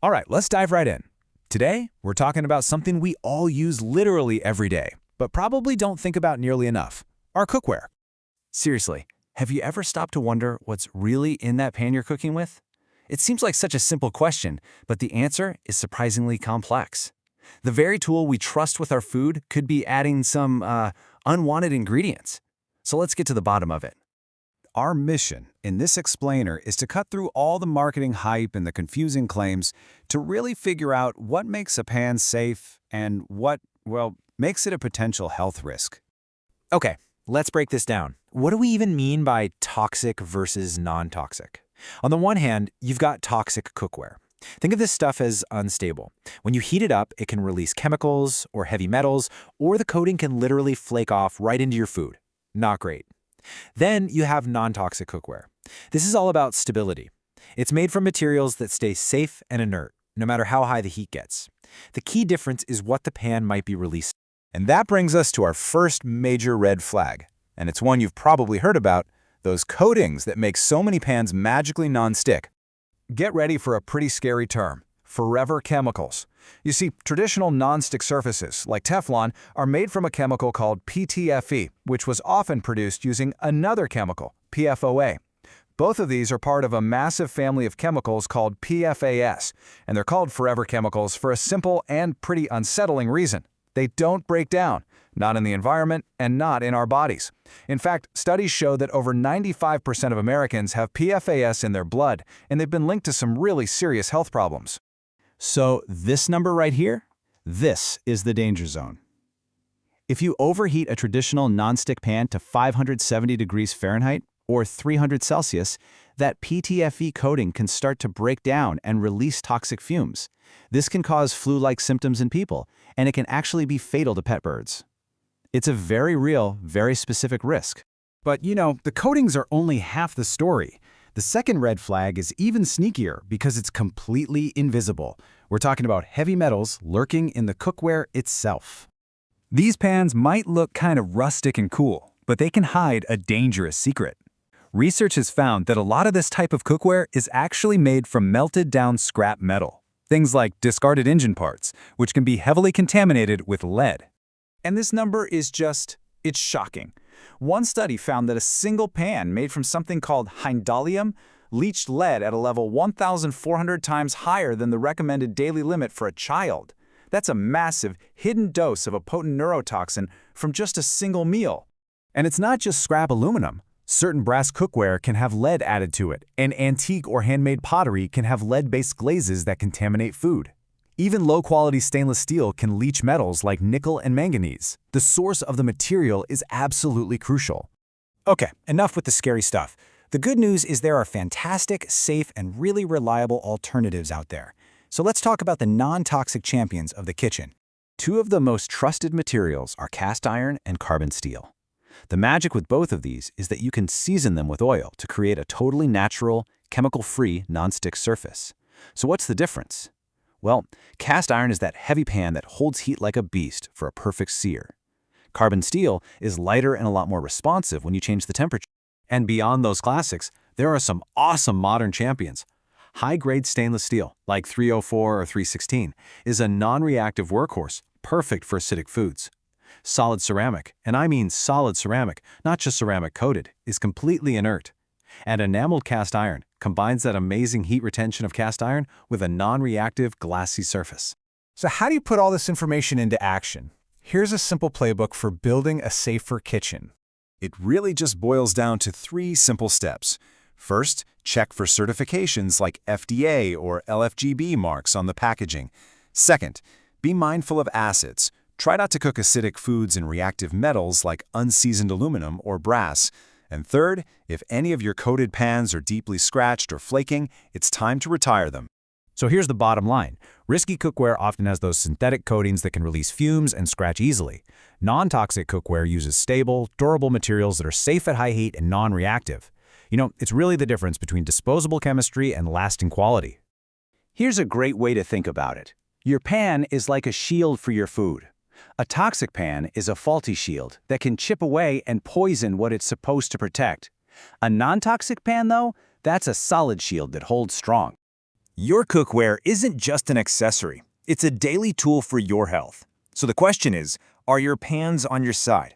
All right, let's dive right in. Today, we're talking about something we all use literally every day, but probably don't think about nearly enough: our cookware. Seriously, have you ever stopped to wonder what's really in that pan you're cooking with? It seems like such a simple question, but the answer is surprisingly complex. The very tool we trust with our food could be adding some unwanted ingredients. So let's get to the bottom of it. Our mission in this explainer is to cut through all the marketing hype and the confusing claims to really figure out what makes a pan safe and what, well, makes it a potential health risk. Okay, let's break this down. What do we even mean by toxic versus non-toxic? On the one hand, you've got toxic cookware. Think of this stuff as unstable. When you heat it up, it can release chemicals or heavy metals, or the coating can literally flake off right into your food. Not great. Then you have non-toxic cookware. This is all about stability. It's made from materials that stay safe and inert, no matter how high the heat gets. The key difference is what the pan might be releasing. And that brings us to our first major red flag. And it's one you've probably heard about: those coatings that make so many pans magically non-stick. Get ready for a pretty scary term: forever chemicals. You see, traditional non-stick surfaces, like Teflon, are made from a chemical called PTFE, which was often produced using another chemical, PFOA. Both of these are part of a massive family of chemicals called PFAS, and they're called forever chemicals for a simple and pretty unsettling reason: they don't break down, not in the environment and not in our bodies. In fact, studies show that over 95% of Americans have PFAS in their blood, and they've been linked to some really serious health problems. So this number right here, this is the danger zone. If you overheat a traditional nonstick pan to 570 degrees Fahrenheit or 300 Celsius, that PTFE coating can start to break down and release toxic fumes. This can cause flu-like symptoms in people, and it can actually be fatal to pet birds. It's a very real, very specific risk. But the coatings are only half the story. The second red flag is even sneakier because it's completely invisible. We're talking about heavy metals lurking in the cookware itself. These pans might look kind of rustic and cool, but they can hide a dangerous secret. Research has found that a lot of this type of cookware is actually made from melted down scrap metal. Things like discarded engine parts, which can be heavily contaminated with lead. And this number is it's shocking. One study found that a single pan made from something called hindolium leached lead at a level 1,400 times higher than the recommended daily limit for a child. That's a massive, hidden dose of a potent neurotoxin from just a single meal. And it's not just scrap aluminum. Certain brass cookware can have lead added to it, and antique or handmade pottery can have lead-based glazes that contaminate food. Even low-quality stainless steel can leach metals like nickel and manganese. The source of the material is absolutely crucial. Okay, enough with the scary stuff. The good news is there are fantastic, safe, and really reliable alternatives out there. So let's talk about the non-toxic champions of the kitchen. Two of the most trusted materials are cast iron and carbon steel. The magic with both of these is that you can season them with oil to create a totally natural, chemical-free, non-stick surface. So what's the difference? Well, cast iron is that heavy pan that holds heat like a beast for a perfect sear. Carbon steel is lighter and a lot more responsive when you change the temperature. And beyond those classics, there are some awesome modern champions. High-grade stainless steel, like 304 or 316, is a non-reactive workhorse, perfect for acidic foods. Solid ceramic, and I mean solid ceramic, not just ceramic coated, is completely inert. And enameled cast iron combines that amazing heat retention of cast iron with a non-reactive glassy surface. So how do you put all this information into action? Here's a simple playbook for building a safer kitchen. It really just boils down to 3 simple steps. First, check for certifications like FDA or LFGB marks on the packaging. Second, be mindful of acids. Try not to cook acidic foods in reactive metals like unseasoned aluminum or brass. And third, if any of your coated pans are deeply scratched or flaking, it's time to retire them. So here's the bottom line. Risky cookware often has those synthetic coatings that can release fumes and scratch easily. Non-toxic cookware uses stable, durable materials that are safe at high heat and non-reactive. It's really the difference between disposable chemistry and lasting quality. Here's a great way to think about it. Your pan is like a shield for your food. A toxic pan is a faulty shield that can chip away and poison what it's supposed to protect. A non-toxic pan, though, that's a solid shield that holds strong. Your cookware isn't just an accessory. It's a daily tool for your health. So the question is, are your pans on your side?